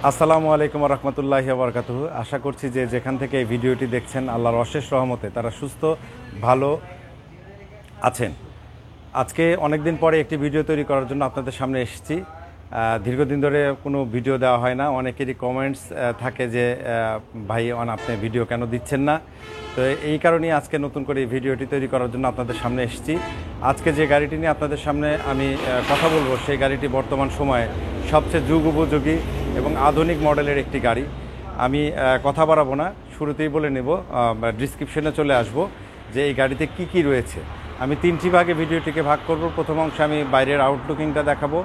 আসসালামু আলাইকুম রহমতুল্লাহি ওয়া বারাকাতুহু। আশা করছি যে যেখান থেকে এই ভিডিওটি দেখছেন আল্লাহর অশেষ রহমতে তারা সুস্থ ভালো আছেন। আজকে অনেক দিন পরে একটি ভিডিও তৈরি করার জন্য আপনাদের সামনে এসেছি। দীর্ঘদিন ধরে কোনো ভিডিও দেওয়া হয় না। অনেকেরই কমেন্টস থাকে যে ভাই আপনি ভিডিও কেন দিচ্ছেন না। তো এই কারণেই আজকে নতুন করে এই ভিডিওটি তৈরি করার জন্য আপনাদের সামনে এসেছি। আজকে যে গাড়িটি নিয়ে আপনাদের সামনে আমি কথা বলবো সেই গাড়িটি বর্তমান সময়ে সবচেয়ে যুগ উপযোগী এবং আধুনিক মডেলের একটি গাড়ি। আমি কথা বাড়াবো না, শুরুতেই বলে নেব, ডিসক্রিপশনে চলে আসব যে এই গাড়িতে কি কি রয়েছে। আমি তিনটি ভাগে ভিডিওটিকে ভাগ করব। প্রথম অংশে আমি বাইরের আউটলুকিংটা দেখাবো,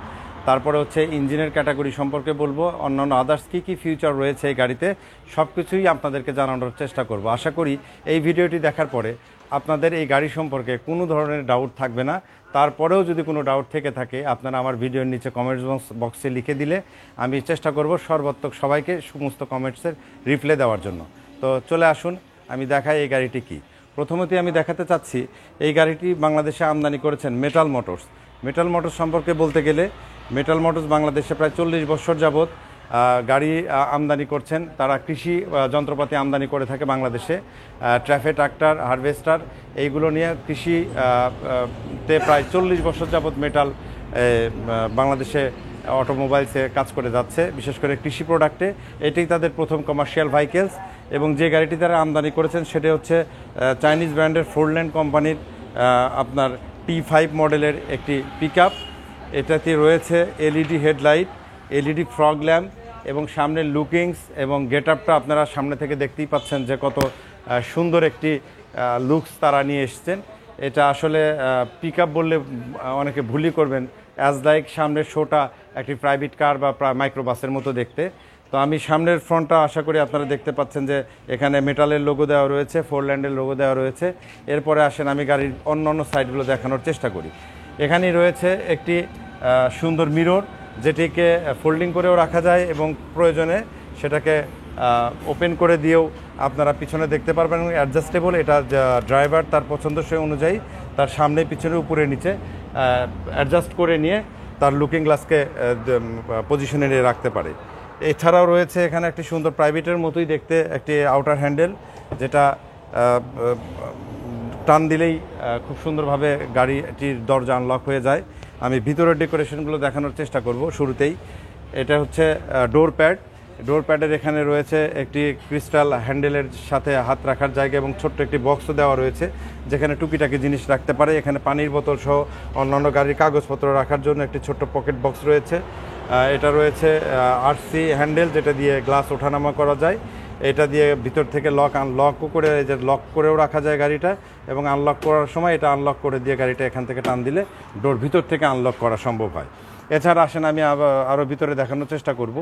তারপরে হচ্ছে ইঞ্জিনের ক্যাটাগরি সম্পর্কে বলবো, অন্যান্য আদার্স কী কী ফিউচার রয়েছে এই গাড়িতে সব কিছুই আপনাদেরকে জানানোর চেষ্টা করব। আশা করি এই ভিডিওটি দেখার পরে আপনাদের এই গাড়ি সম্পর্কে কোনো ধরনের ডাউট থাকবে না। তারপরেও যদি কোনো ডাউট থেকে থাকে আপনারা আমার ভিডিওর নিচে কমেন্টস বক্সে লিখে দিলে আমি চেষ্টা করব সর্বাত্মক সবাইকে সমস্ত কমেন্টসের রিপ্লাই দেওয়ার জন্য। তো চলে আসুন আমি দেখাই এই গাড়িটি কী। প্রথমতই আমি দেখাতে চাচ্ছি এই গাড়িটি বাংলাদেশে আমদানি করেছেন মেটাল মোটরস। মেটাল মোটরস সম্পর্কে বলতে গেলে মেটাল মোটরস বাংলাদেশে প্রায় 40 বছর যাবৎ গাড়ি আমদানি করছেন। তারা কৃষি যন্ত্রপাতি আমদানি করে থাকে বাংলাদেশে, ট্রাফে ট্রাক্টর, হারভেস্টার, এইগুলো নিয়ে কৃষিতে প্রায় 40 বছর যাবৎ মেটাল বাংলাদেশে অটোমোবাইলসে কাজ করে যাচ্ছে, বিশেষ করে কৃষি প্রোডাক্টে। এটাই তাদের প্রথম কমার্শিয়াল ভেহিকেলস। এবং যে গাড়িটি তারা আমদানি করেছেন সেটা হচ্ছে চাইনিজ ব্র্যান্ডের ফোরল্যান্ড কোম্পানির আপনার T5 মডেলের একটি পিকআপ। এটাতে রয়েছে LED headlight, LED fog lamp এবং সামনের লুকিংস এবং গেট আপটা আপনারা সামনে থেকে দেখতেই পাচ্ছেন যে কত সুন্দর একটি লুকস তারা নিয়ে এসছেন। এটা আসলে পিকআপ বললে অনেকে ভুলই করবেন, অ্যাজ লাইক সামনের শোটা একটি প্রাইভেট কার বা মাইক্রোবাসের মতো দেখতে। তো আমি সামনের ফ্রন্টটা আশা করি আপনারা দেখতে পাচ্ছেন যে এখানে মেটালের লোগো দেওয়া রয়েছে, ফোরল্যান্ডের লোগো দেওয়া রয়েছে। এরপরে আসেন আমি গাড়ির অন্য সাইডগুলো দেখানোর চেষ্টা করি। এখানেই রয়েছে একটি সুন্দর মিরর, যেটিকে ফোল্ডিং করেও রাখা যায় এবং প্রয়োজনে সেটাকে ওপেন করে দিয়েও আপনারা পিছনে দেখতে পারবেন। অ্যাডজাস্টেবল, এটা ড্রাইভার তার পছন্দসই অনুযায়ী তার সামনে পিছনে উপরে নিচে অ্যাডজাস্ট করে নিয়ে তার লুকিং গ্লাসকে পজিশনে নিয়ে রাখতে পারে। এছাড়াও রয়েছে এখানে একটি সুন্দর প্রাইভেটের মতোই দেখতে একটি আউটার হ্যান্ডেল, যেটা টান দিলেই খুব সুন্দরভাবে গাড়িটির দরজা আনলক হয়ে যায়। আমি ভিতরের ডেকোরেশনগুলো দেখানোর চেষ্টা করব। শুরুতেই এটা হচ্ছে ডোর প্যাড। ডোর প্যাডের এখানে রয়েছে একটি ক্রিস্টাল হ্যান্ডেলের সাথে হাত রাখার জায়গা এবং ছোট্ট একটি বক্সও দেওয়া রয়েছে, যেখানে টুকিটাকি জিনিস রাখতে পারে। এখানে পানির বোতল সহ অন্যান্য গাড়ির কাগজপত্র রাখার জন্য একটি ছোট্ট পকেট বক্স রয়েছে। এটা রয়েছে আরসি হ্যান্ডেল, যেটা দিয়ে গ্লাস ওঠানামা করা যায়। এটা দিয়ে ভিতর থেকে আনলকও করে, যে লক করেও রাখা যায় গাড়িটা, এবং আনলক করার সময় এটা আনলক করে দিয়ে গাড়িটা এখান থেকে টান দিলে ডোর ভিতর থেকে আনলক করা সম্ভব হয়। এছাড়া আসেন আমি আরও ভিতরে দেখানোর চেষ্টা করব।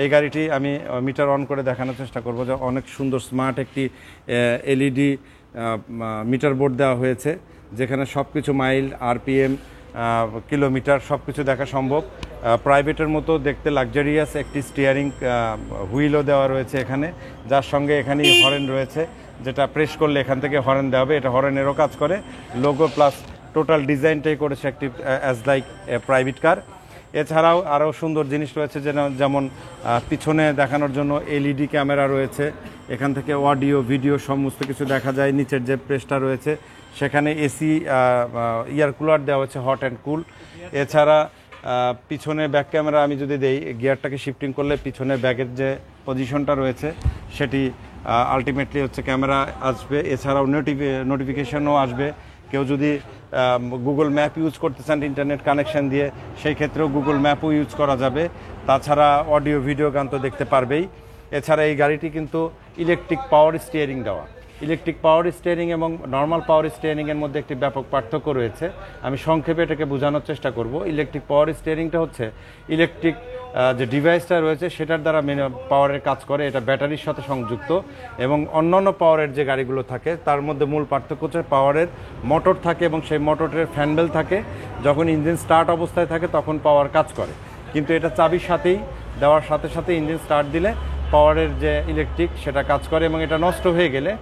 এই গাড়িটি আমি মিটার অন করে দেখানোর চেষ্টা করব যে অনেক সুন্দর স্মার্ট একটি এলইডি মিটার বোর্ড দেওয়া হয়েছে, যেখানে সব কিছু মাইল, আরপিএম, কিলোমিটার সব কিছু দেখা সম্ভব। প্রাইভেটের মতো দেখতে লাক্সারিয়াস একটি স্টিয়ারিং হুইলও দেওয়া রয়েছে এখানে, যার সঙ্গে এখানেই হরেন রয়েছে, যেটা প্রেস করলে এখান থেকে হরেন দেওয়া হবে। এটা হরেনেরও কাজ করে। লোগো প্লাস টোটাল ডিজাইনটাই করেছে একটি অ্যাজ লাইক প্রাইভেট কার। এছাড়াও আরও সুন্দর জিনিস রয়েছে, যেমন পিছনে দেখানোর জন্য এলইডি ক্যামেরা রয়েছে। এখান থেকে অডিও ভিডিও সমস্ত কিছু দেখা যায়। নিচের যে প্রেসটা রয়েছে সেখানে এসি এয়ার কুলার দেওয়া হচ্ছে, হট অ্যান্ড কুল। এছাড়া পিছনে ব্যাক ক্যামেরা আমি যদি দেই, গিয়ারটাকে শিফটিং করলে পিছনে ব্যাগের যে পজিশনটা রয়েছে সেটি আলটিমেটলি হচ্ছে ক্যামেরা আসবে। এছাড়াও নোটিফিকেশনও আসবে। কেউ যদি গুগল ম্যাপ ইউজ করতে চান ইন্টারনেট কানেকশন দিয়ে, সেই ক্ষেত্রেও গুগল ম্যাপও ইউজ করা যাবে। তাছাড়া অডিও ভিডিও গান তো দেখতে পারবেই। এছাড়া এই গাড়িটি কিন্তু ইলেকট্রিক পাওয়ার স্টিয়ারিং দেওয়া। ইলেকট্রিক পাওয়ার স্টিয়ারিং এবং নর্মাল পাওয়ার স্টিয়ারিংয়ের মধ্যে একটি ব্যাপক পার্থক্য রয়েছে। আমি সংক্ষেপে এটাকে বোঝানোর চেষ্টা করব। ইলেকট্রিক পাওয়ার স্টিয়ারিংটা হচ্ছে ইলেকট্রিক যে ডিভাইসটা রয়েছে সেটার দ্বারা পাওয়ারের কাজ করে, এটা ব্যাটারির সাথে সংযুক্ত। এবং অন্যান্য পাওয়ারের যে গাড়িগুলো থাকে তার মধ্যে মূল পার্থক্য হচ্ছে পাওয়ারের মোটর থাকে এবং সেই মোটরের ফ্যানবেল থাকে। যখন ইঞ্জিন স্টার্ট অবস্থায় থাকে তখন পাওয়ার কাজ করে, কিন্তু এটা চাবির সাথেই দেওয়ার সাথে সাথে ইঞ্জিন স্টার্ট দিলে পাওয়ারের যে ইলেকট্রিক সেটা কাজ করে। এবং এটা নষ্ট হয়ে গেলে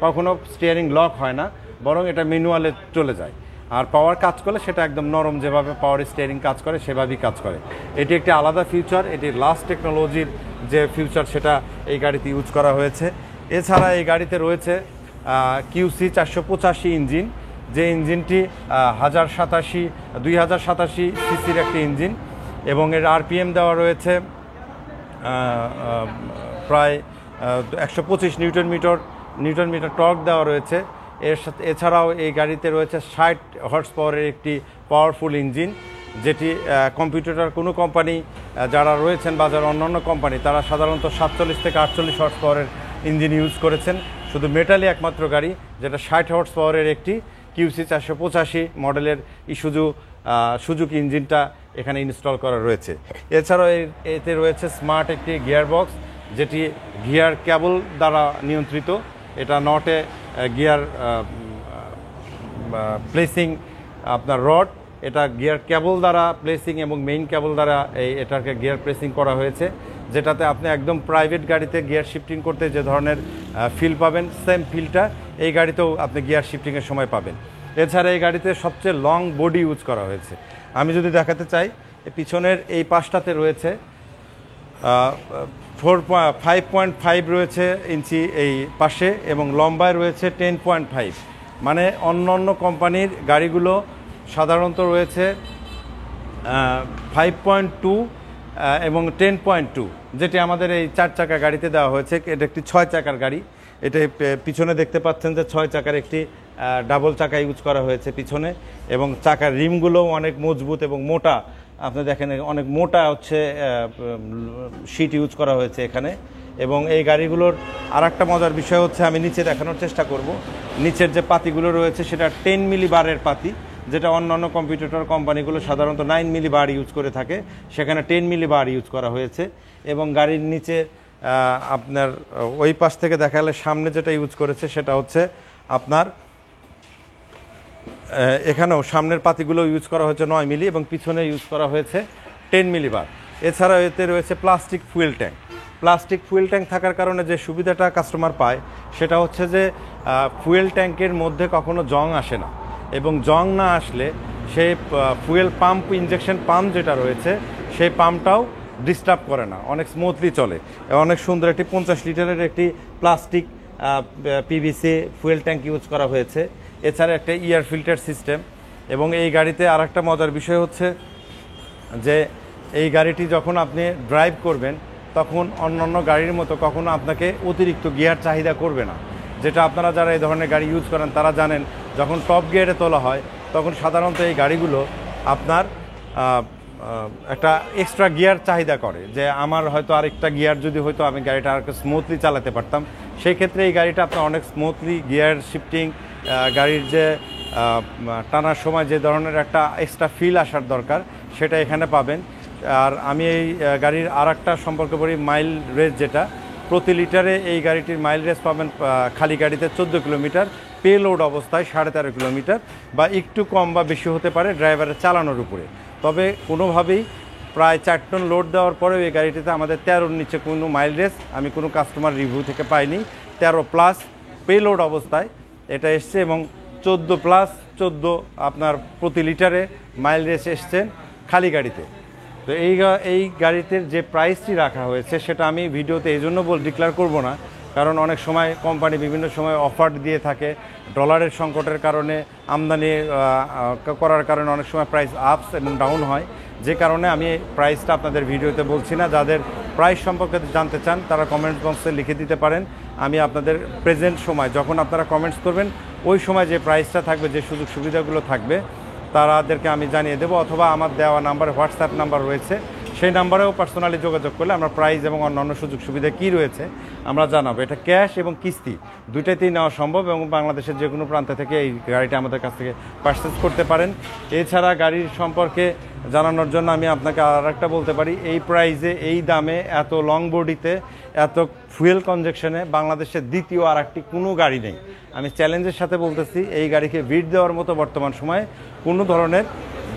কখনো স্টিয়ারিং লক হয় না, বরং এটা ম্যানুয়ালে চলে যায়। আর পাওয়ার কাজ করলে সেটা একদম নরম, যেভাবে পাওয়ার স্টিয়ারিং কাজ করে সেভাবেই কাজ করে। এটি একটি আলাদা ফিউচার, এটি লাস্ট টেকনোলজির যে ফিউচার সেটা এই গাড়িতে ইউজ করা হয়েছে। এছাড়া এই গাড়িতে রয়েছে QC 485 ইঞ্জিন, যে ইঞ্জিনটি 2087 সিসির একটি ইঞ্জিন, এবং এর RPM দেওয়া রয়েছে প্রায় 125 নিউটন মিটার টর্ক দেওয়া রয়েছে। এর সাথে এছাড়াও এই গাড়িতে রয়েছে 60 হর্স পাওয়ারের একটি পাওয়ারফুল ইঞ্জিন, যেটি কম্পিউটার কোনো কোম্পানি যারা রয়েছেন বাজারে অন্যান্য কোম্পানি তারা সাধারণত 47 থেকে 48 হর্স পাওয়ারের ইঞ্জিন ইউজ করেছেন। শুধু মেটালি একমাত্র গাড়ি যেটা 60 হর্স পাওয়ারের একটি QC 485 মডেলের সুজুকি ইঞ্জিনটা এখানে ইনস্টল করা রয়েছে। এছাড়াও এতে রয়েছে স্মার্ট একটি গিয়ার বক্স, যেটি গিয়ার কেবল দ্বারা নিয়ন্ত্রিত। এটা নটে গিয়ার প্লেসিং আপনার রড, এটা গিয়ার কেবল দ্বারা প্লেসিং এবং মেইন কেবল দ্বারা এটাকে গিয়ার প্লেসিং করা হয়েছে, যেটাতে আপনি একদম প্রাইভেট গাড়িতে গিয়ার শিফটিং করতে যে ধরনের ফিল পাবেন, সেম ফিলটা এই গাড়িতেও আপনি গিয়ার শিফটিংয়ের সময় পাবেন। এছাড়া এই গাড়িতে সবচেয়ে লং বডি ইউজ করা হয়েছে। আমি যদি দেখাতে চাই, পিছনের এই পাশটাতে রয়েছে 5.5 রয়েছে ইঞ্চি এই পাশে, এবং লম্বায় রয়েছে 10.5। মানে অন্য কোম্পানির গাড়িগুলো সাধারণত রয়েছে 5.2 এবং 10.2, যেটি আমাদের এই 4 চাকা গাড়িতে দেওয়া হয়েছে। এটা একটি 6 চাকার গাড়ি। এটা পিছনে দেখতে পাচ্ছেন যে 6 চাকার একটি ডাবল চাকা ইউজ করা হয়েছে পিছনে, এবং চাকার রিমগুলোও অনেক মজবুত এবং মোটা। আপনি দেখেন অনেক মোটা হচ্ছে শীট ইউজ করা হয়েছে এখানে। এবং এই গাড়িগুলোর আরেকটা মজার বিষয় হচ্ছে, আমি নিচে দেখানোর চেষ্টা করব, নিচের যে পাতিগুলো রয়েছে সেটা 10 মিলি বারের পাতি, যেটা অন্যান্য কম্পিউটার কোম্পানিগুলো সাধারণত 9 মিলি বার ইউজ করে থাকে, সেখানে 10 মিলি বার ইউজ করা হয়েছে। এবং গাড়ির নিচে আপনার ওই পাশ থেকে দেখালে সামনে যেটা ইউজ করেছে সেটা হচ্ছে আপনার এখানেও সামনের পাতিগুলো ইউজ করা হয়েছে 9 মিলি, এবং পিছনে ইউজ করা হয়েছে 10 মিলি বার। এছাড়াও এতে রয়েছে plastic fuel tank. Plastic fuel tank থাকার কারণে যে সুবিধাটা কাস্টমার পায় সেটা হচ্ছে যে ফুয়েল ট্যাঙ্কের মধ্যে কখনো জং আসে না, এবং জং না আসলে সেই ফুয়েল পাম্প, ইঞ্জেকশন পাম্প যেটা রয়েছে সেই পাম্পটাও ডিস্টার্ব করে না, অনেক স্মুথলি চলে। অনেক সুন্দর একটি 50 লিটারের একটি plastic PVC fuel tank use করা হয়েছে। এছাড়া একটা এয়ার ফিল্টার সিস্টেম। এবং এই গাড়িতে আরেকটা মজার বিষয় হচ্ছে যে এই গাড়িটি যখন আপনি ড্রাইভ করবেন তখন অন্যান্য গাড়ির মতো কখনো আপনাকে অতিরিক্ত গিয়ার চাহিদা করবে না, যেটা আপনারা যারা এই ধরনের গাড়ি ইউজ করেন তারা জানেন। যখন টপ গিয়ারে তোলা হয় তখন সাধারণত এই গাড়িগুলো আপনার একটা এক্সট্রা গিয়ার চাহিদা করে, যে আমার হয়তো আরেকটা গিয়ার যদি হয়তো আমি গাড়িটা আর স্মুথলি চালাতে পারতাম। সেই ক্ষেত্রে এই গাড়িটা আপনার অনেক স্মুথলি গিয়ার শিফটিং, গাড়ির যে টানার সময় যে ধরনের একটা এক্সট্রা ফিল আসার দরকার সেটা এখানে পাবেন। আর আমি এই গাড়ির আরেকটা সম্পর্কে বলি, মাইল রেস, যেটা প্রতি লিটারে এই গাড়িটির মাইল রেস পাবেন খালি গাড়িতে 14 কিলোমিটার, পে লোড অবস্থায় 13.5 কিলোমিটার, বা একটু কম বা বেশি হতে পারে ড্রাইভারের চালানোর উপরে। তবে কোনোভাবেই প্রায় 4 টন লোড দেওয়ার পরেও এই গাড়িটিতে আমাদের 13-র নিচে কোনো মাইল রেস আমি কোনো কাস্টমার রিভিউ থেকে পাইনি। 13+ পে লোড অবস্থায় এটা এসছে, এবং 14+14 আপনার প্রতি লিটারে মাইল রেস এসছেন খালি গাড়িতে। তো এই গাড়িতে যে প্রাইসটি রাখা হয়েছে সেটা আমি ভিডিওতে এই জন্য ডিক্লেয়ার করব না, কারণ অনেক সময় কোম্পানি বিভিন্ন সময় অফার দিয়ে থাকে, ডলারের সংকটের কারণে, আমদানি করার কারণে অনেক সময় প্রাইস আপস এবং ডাউন হয়, যে কারণে আমি প্রাইসটা আপনাদের ভিডিওতে বলছি না। যাদের প্রাইস সম্পর্কে জানতে চান তারা কমেন্ট বক্সে লিখে দিতে পারেন। আমি আপনাদের প্রেজেন্ট সময় যখন আপনারা কমেন্টস করবেন ওই সময় যে প্রাইসটা থাকবে, যে সুযোগ সুবিধাগুলো থাকবে তাদেরকে আমি জানিয়ে দেবো, অথবা আমার দেওয়া নাম্বার, হোয়াটসঅ্যাপ নাম্বার রয়েছে, সেই নাম্বারেও পার্সোনালি যোগাযোগ করলে আমরা প্রাইস এবং অন্যান্য সুযোগ সুবিধা কী রয়েছে আমরা জানাবো। এটা ক্যাশ এবং কিস্তি দুইটাতেই নেওয়া সম্ভব, এবং বাংলাদেশের যে কোনো প্রান্ত থেকে এই গাড়িটা আমাদের কাছ থেকে পারচেজ করতে পারেন। এছাড়া গাড়ির সম্পর্কে জানানোর জন্য আমি আপনাকে আর একটা বলতে পারি, এই প্রাইসে, এই দামে, এত লং বডিতে, এত ফুয়েল কনজাকশনে বাংলাদেশের দ্বিতীয় আর একটি কোনো গাড়ি নেই। আমি চ্যালেঞ্জের সাথে বলতেছি, এই গাড়িকে ভিড় দেওয়ার মতো বর্তমান সময়ে কোনো ধরনের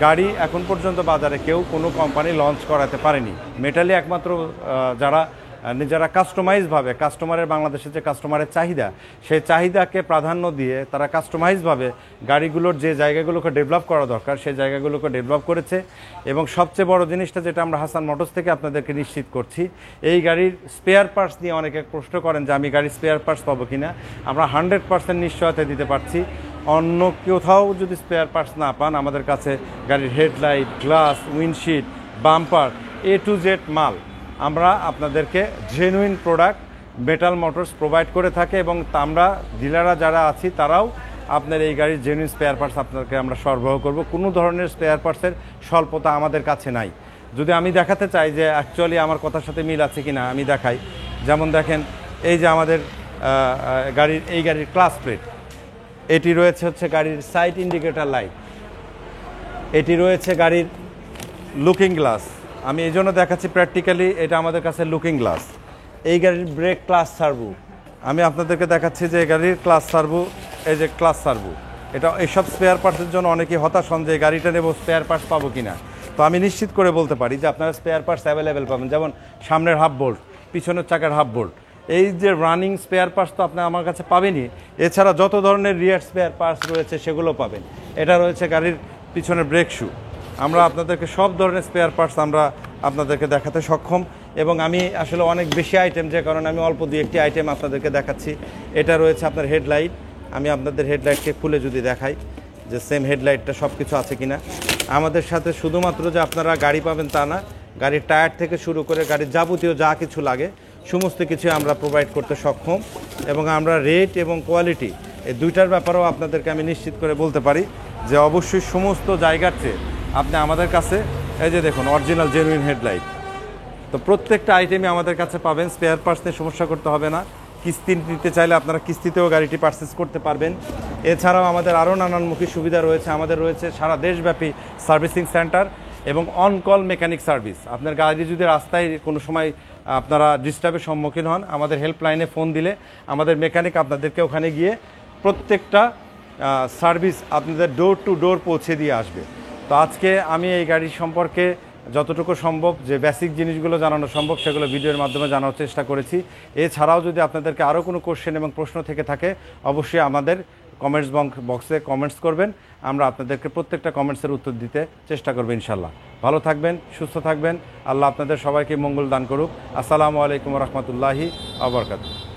গাড়ি এখন পর্যন্ত বাজারে কেউ কোনো কোম্পানি লঞ্চ করাতে পারেনি। মেটালি একমাত্র যারা নিজেরা কাস্টমাইজভাবে কাস্টমারের বাংলাদেশের যে কাস্টমারের চাহিদা সেই চাহিদাকে প্রাধান্য দিয়ে তারা কাস্টমাইজভাবে গাড়িগুলোর যে জায়গাগুলোকে ডেভেলপ করা দরকার সেই জায়গাগুলোকে ডেভেলপ করেছে। এবং সবচেয়ে বড় জিনিসটা যেটা আমরা হাসান মোটরস থেকে আপনাদেরকে নিশ্চিত করছি, এই গাড়ির স্পেয়ার পার্টস নিয়ে অনেকে প্রশ্ন করেন যে আমি গাড়ির স্পেয়ার পার্টস পাবো কিনা, আমরা 100% নিশ্চয়তা দিতে পারছি। অন্য কোথাও যদি স্পেয়ার পার্টস না পান, আমাদের কাছে গাড়ির headlight, glass, windshield, bumper A to Z মাল আমরা আপনাদেরকে genuine product metal motors provide করে থাকে। এবং আমরা ডিলাররা যারা আছি তারাও আপনার এই গাড়ির জেনুইন স্পেয়ার পার্টস আপনাকে আমরা সরবরাহ করব। কোনো ধরনের স্পেয়ার পার্টসের স্বল্পতা আমাদের কাছে নাই। যদি আমি দেখাতে চাই যে অ্যাকচুয়ালি আমার কথার সাথে মিল আছে কিনা, আমি দেখাই। যেমন দেখেন, এই যে আমাদের গাড়ির ক্লাস প্লেট, এটি রয়েছে হচ্ছে গাড়ির সাইড ইন্ডিকেটর লাইট, এটি রয়েছে গাড়ির লুকিং গ্লাস। আমি এই জন্য দেখাচ্ছি প্র্যাকটিক্যালি, এটা আমাদের কাছে লুকিং গ্লাস। এই গাড়ির ব্রেক ক্লাস সার্ভো আমি আপনাদেরকে দেখাচ্ছি যে গাড়ির ক্লাস সার্ভো, এই যে ক্লাস সার্ভো, এটা এইসব স্পেয়ার পার্টসের জন্য অনেকেই হতাশ হন যে গাড়িটা নেব, স্পেয়ার পার্টস পাবো কিনা। তো আমি নিশ্চিত করে বলতে পারি যে আপনারা স্পেয়ার পার্টস অ্যাভেলেবেল পাবেন। যেমন সামনের হাফ বোল্ট, পিছনের চাকার হাফ বোল্ট, এই যে রানিং স্পেয়ার পার্টস তো আপনি আমার কাছে পাবেনই। এছাড়া যত ধরনের রিয়ার স্পেয়ার পার্টস রয়েছে সেগুলো পাবেন। এটা রয়েছে গাড়ির পিছনের ব্রেক শু। আমরা আপনাদেরকে সব ধরনের স্পেয়ার পার্টস আমরা আপনাদেরকে দেখাতে সক্ষম। এবং আমি আসলে অনেক বেশি আইটেম, যে কারণে আমি অল্প দুই একটি আইটেম আপনাদেরকে দেখাচ্ছি। এটা রয়েছে আপনার হেডলাইট। আমি আপনাদের হেডলাইটকে খুলে যদি দেখাই যে সেম হেডলাইটটা সব কিছু আছে কিনা। আমাদের সাথে শুধুমাত্র যে আপনারা গাড়ি পাবেন তা না, গাড়ির টায়ার থেকে শুরু করে গাড়ির যাবতীয় যা কিছু লাগে সমস্ত কিছু আমরা প্রোভাইড করতে সক্ষম। এবং আমরা রেট এবং কোয়ালিটি এই দুইটার ব্যাপারেও আপনাদেরকে আমি নিশ্চিত করে বলতে পারি যে অবশ্যই সমস্ত জায়গার চেয়ে আপনি আমাদের কাছে, এই যে দেখুন অরিজিনাল জেনুইন হেডলাইট। তো প্রত্যেকটা আইটেমই আমাদের কাছে পাবেন। স্পেয়ার পার্টস নিয়ে সমস্যা করতে হবে না। কিস্তি নিতে চাইলে আপনারা কিস্তিতেও গাড়িটি পারচেস করতে পারবেন। এছাড়াও আমাদের আরও নানানমুখী সুবিধা রয়েছে। আমাদের রয়েছে সারা দেশব্যাপী সার্ভিসিং সেন্টার এবং অন কল মেকানিক সার্ভিস। আপনার গাড়ি যদি রাস্তায় কোনো সময় আপনারা ডিস্টার্বের সম্মুখীন হন, আমাদের হেল্পলাইনে ফোন দিলে আমাদের মেকানিক আপনাদেরকে ওখানে গিয়ে প্রত্যেকটা সার্ভিস আপনাদের ডোর টু ডোর পৌঁছে দিয়ে আসবে। তো আজকে আমি এই গাড়ি সম্পর্কে যতটুকু সম্ভব যে বেসিক জিনিসগুলো জানানো সম্ভব সেগুলো ভিডিওর মাধ্যমে জানার চেষ্টা করেছি। এছাড়াও যদি আপনাদেরকে আরও কোনো কোশ্চেন এবং প্রশ্ন থেকে থাকে অবশ্যই আমাদের কমেন্টস বক্সে কমেন্টস করবেন। আমরা আপনাদেরকে প্রত্যেকটা কমেন্টসের উত্তর দিতে চেষ্টা করব ইনশাল্লাহ। ভালো থাকবেন, সুস্থ থাকবেন। আল্লাহ আপনাদের সবাইকে মঙ্গল দান করুক। আসসালামু আলাইকুম রহমতুল্লাহি ওয়া বারাকাতুহু।